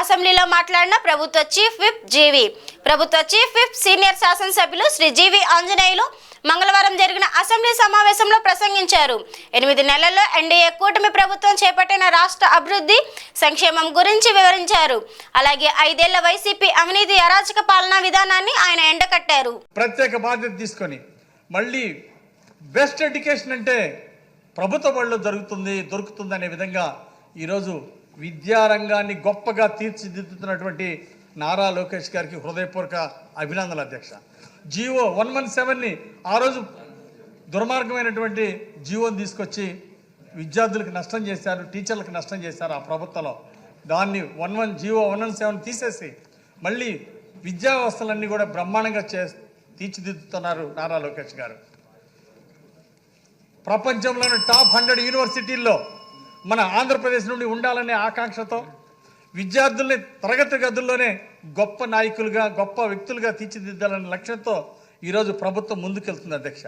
అసెంబ్లీలో మాట్లాడిన ప్రభుత్వ చీఫ్ విప్ సీనియర్ శాసనసభ్యులు శ్రీ జీవి ఆంజనేయులు మంగళవారం జరిగిన అసెంబ్లీ సమావేశంలో ప్రసంగించారు. 8 నెలల్లో ఎన్డీఏ కూటమి ప్రభుత్వం చేపట్టిన రాష్ట్ర అభివృద్ధి సంక్షేమం గురించి వివరించారు. అలాగే 5 ఏళ్ల వైసీపీ అవినీతి అరాచక పాలనా విధానాన్ని ఆయన ఎండకట్టారు. ప్రత్యేక బాధ్యత తీసుకొని మళ్ళీ బెస్ట్ ఎడ్యుకేషన్ అంటే ప్రభుత్వ బడిలో దొరుకుతుంది అనే విధంగా ఈరోజు విద్యారంగాన్ని గొప్పగా తీర్చిదిద్దుతున్నటువంటి నారా లోకేష్ గారికి హృదయపూర్వక అభినందనలు అధ్యక్ష. జియో 117ని ఆ రోజు దుర్మార్గమైనటువంటి జియోని తీసుకొచ్చి విద్యార్థులకు నష్టం చేశారు, టీచర్లకు నష్టం చేశారు ఆ ప్రభుత్వంలో. దాన్ని జియో 117 తీసేసి మళ్ళీ విద్యా వ్యవస్థలన్నీ కూడా బ్రహ్మాండంగా తీర్చిదిద్దుతున్నారు నారా లోకేష్ గారు. ప్రపంచంలోని టాప్ 100 యూనివర్సిటీల్లో మన ఆంధ్రప్రదేశ్ నుండి ఉండాలనే ఆకాంక్షతో విద్యార్థుల్ని తరగతి గదుల్లోనే గొప్ప నాయకులుగా, గొప్ప వ్యక్తులుగా తీర్చిదిద్దాలనే లక్ష్యంతో ఈరోజు ప్రభుత్వం ముందుకెళ్తుంది అధ్యక్ష.